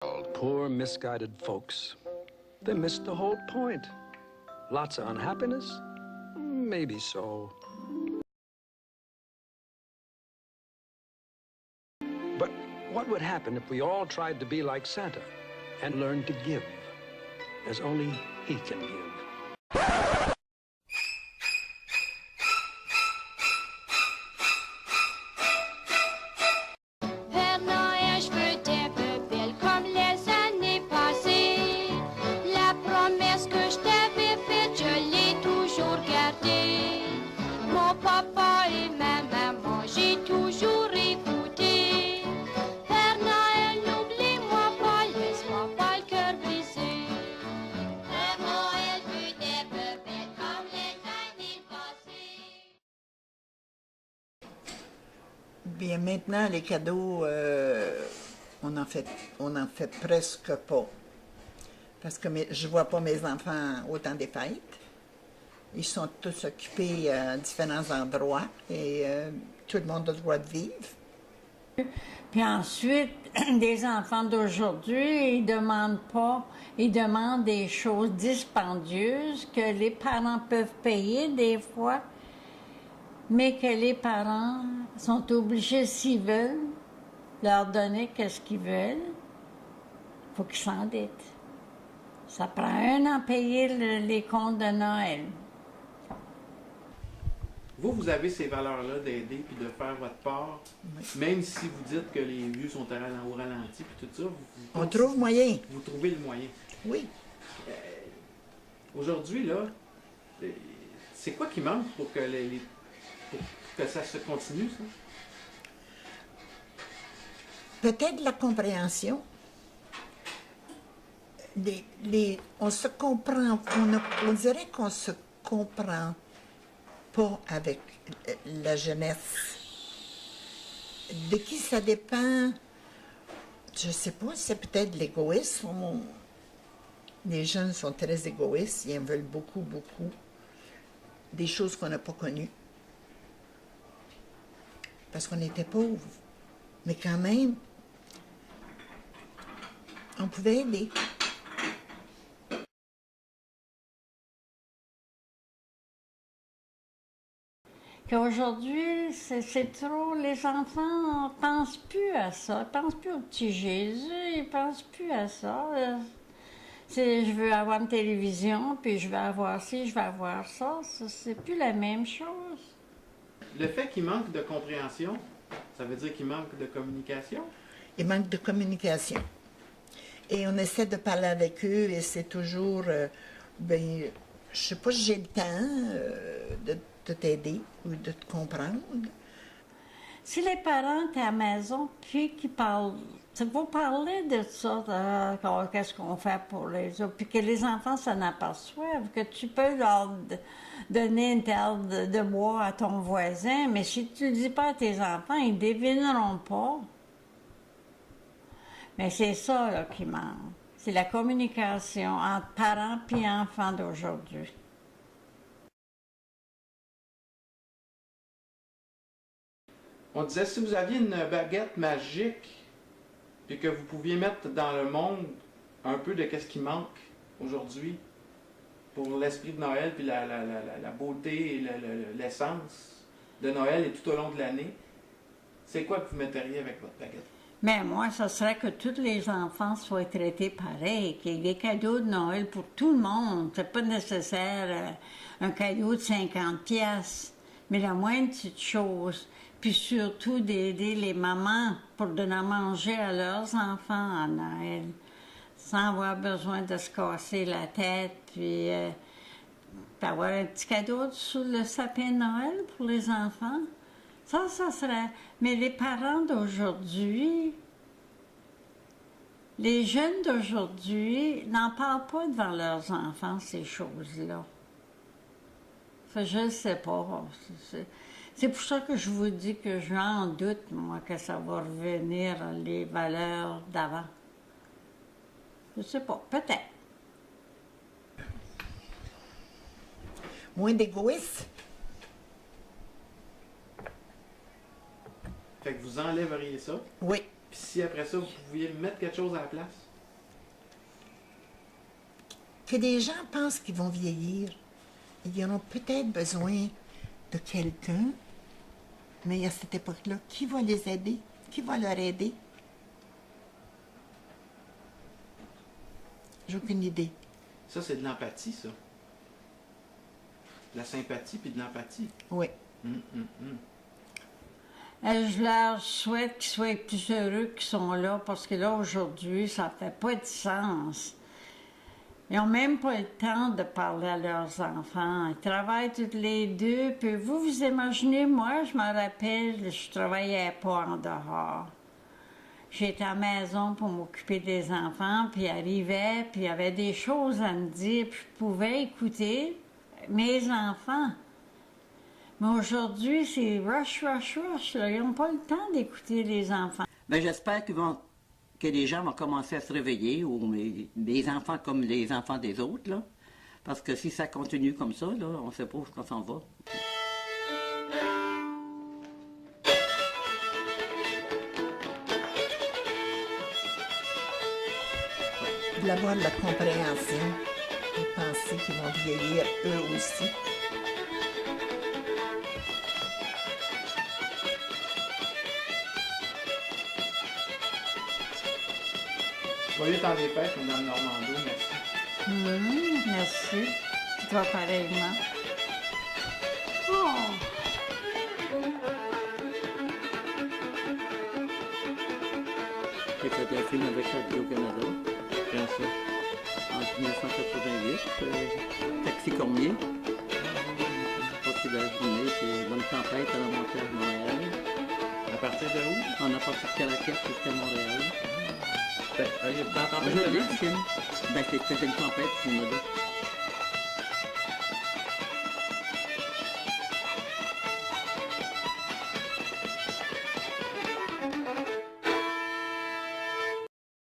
Poor, misguided folks. They missed the whole point. Lots of unhappiness? Maybe so. But what would happen if we all tried to be like Santa and learned to give, as only he can give? Père Noël, je veux des belles comme les années passées. La promesse que je t'avais faite, je l'ai toujours gardée. Mon papa et ma maman, j'ai toujours écouté. Père Noël, n'oublie-moi pas, laisse-moi pas le cœur brisé. Père Noël, je veux des belles comme les années passées. Bien, maintenant, les cadeaux, on en fait presque pas. Parce que je vois pas mes enfants au temps des fêtes. Ils sont tous occupés à différents endroits et tout le monde a le droit de vivre. Puis ensuite, des enfants d'aujourd'hui, ils demandent pas, ils demandent des choses dispendieuses que les parents peuvent payer des fois, mais que les parents sont obligés, s'ils veulent, leur donner qu'est-ce qu'ils veulent. Il faut qu'ils s'endettent. Ça prend 1 an à payer les comptes de Noël. Vous avez ces valeurs-là d'aider puis de faire votre part, Oui. même si vous dites que les vieux sont au ralenti puis tout ça, On trouve moyen, vous trouvez le moyen. oui. Aujourd'hui, là, c'est quoi qui manque pour que, pour que ça se continue, ça? Peut-être la compréhension. On se comprend, on dirait qu'on se comprend pas avec la jeunesse. De qui ça dépend? Je sais pas, c'est peut-être l'égoïsme. Les jeunes sont très égoïstes, ils en veulent beaucoup, beaucoup. Des choses qu'on n'a pas connues. Parce qu'on était pauvres. Mais quand même, on pouvait aider. Qu'aujourd'hui, c'est trop, les enfants ne pensent plus à ça, ils ne pensent plus au petit Jésus, ils ne pensent plus à ça. Je veux avoir une télévision, puis je veux avoir ci, je veux avoir ça, c'est plus la même chose. Le fait qu'il manque de compréhension, ça veut dire qu'il manque de communication? Il manque de communication. Et on essaie de parler avec eux et c'est toujours, ben, je sais pas si j'ai le temps de t'aider ou de te comprendre. Si les parents étaient à la maison, puis qu'ils parlent, vous parlez de ça, qu'est-ce qu'on fait pour les autres, puis que les enfants s'en aperçoivent, que tu peux leur donner une terre de bois à ton voisin, mais si tu ne le dis pas à tes enfants, ils ne devineront pas. Mais c'est ça là, qui manque. C'est la communication entre parents et enfants d'aujourd'hui. On disait, si vous aviez une baguette magique, puis que vous pouviez mettre dans le monde un peu de qu'est-ce qui manque aujourd'hui pour l'esprit de Noël, puis la beauté et l'essence de Noël et tout au long de l'année, c'est quoi que vous metteriez avec votre baguette? Mais moi, ce serait que tous les enfants soient traités pareil, qu'il y ait des cadeaux de Noël pour tout le monde. C'est pas nécessaire un cadeau de 50 pièces, mais la moindre petite chose. Puis surtout d'aider les mamans pour donner à manger à leurs enfants à Noël, sans avoir besoin de se casser la tête, puis avoir un petit cadeau sous le sapin de Noël pour les enfants. Ça serait... Mais les parents d'aujourd'hui, les jeunes d'aujourd'hui n'en parlent pas devant leurs enfants, ces choses-là. Je ne sais pas. C'est pour ça que je vous dis que j'en doute, moi, que ça va revenir les valeurs d'avant. Je ne sais pas, peut-être. Moins d'égoïsme. Fait que vous enlèveriez ça, Oui, puis si après ça, vous pouviez mettre quelque chose à la place? que des gens pensent qu'ils vont vieillir. Ils auront peut-être besoin de quelqu'un, mais à cette époque-là, qui va les aider? Qui va leur aider? J'ai aucune idée. Ça, c'est de l'empathie, ça. De la sympathie puis de l'empathie. Oui. Je leur souhaite qu'ils soient plus heureux qu'ils sont là, parce que là, aujourd'hui, ça ne fait pas de sens. Ils n'ont même pas le temps de parler à leurs enfants. Ils travaillent toutes les deux. Puis vous imaginez, moi, je me rappelle, je travaillais pas en dehors. J'étais à la maison pour m'occuper des enfants, puis ils arrivaient, puis il y avait des choses à me dire, puis je pouvais écouter mes enfants. Mais aujourd'hui, c'est rush, rush, rush. Là. Ils n'ont pas le temps d'écouter les enfants. Bien, j'espère que les gens vont commencer à se réveiller, ou des enfants comme les enfants des autres, là. Parce que si ça continue comme ça, là, on ne sait pas où on s'en va. D'avoir de la compréhension et penser qu'ils vont vieillir eux aussi. Joyeux temps des fêtes, Mme Normando, merci. Merci. Toi, pareillement. Oh! J'ai fait un film avec Radio-Canada Bien ça. en 1988, Taxi Cormier. Parce que la journée, c'est Bonne Tempête à la montée à Montréal. À partir de où? On a parti de Caracat jusqu'à Montréal. Dans Je l'ai, le film. Ben, c'était une tempête, ce film-là.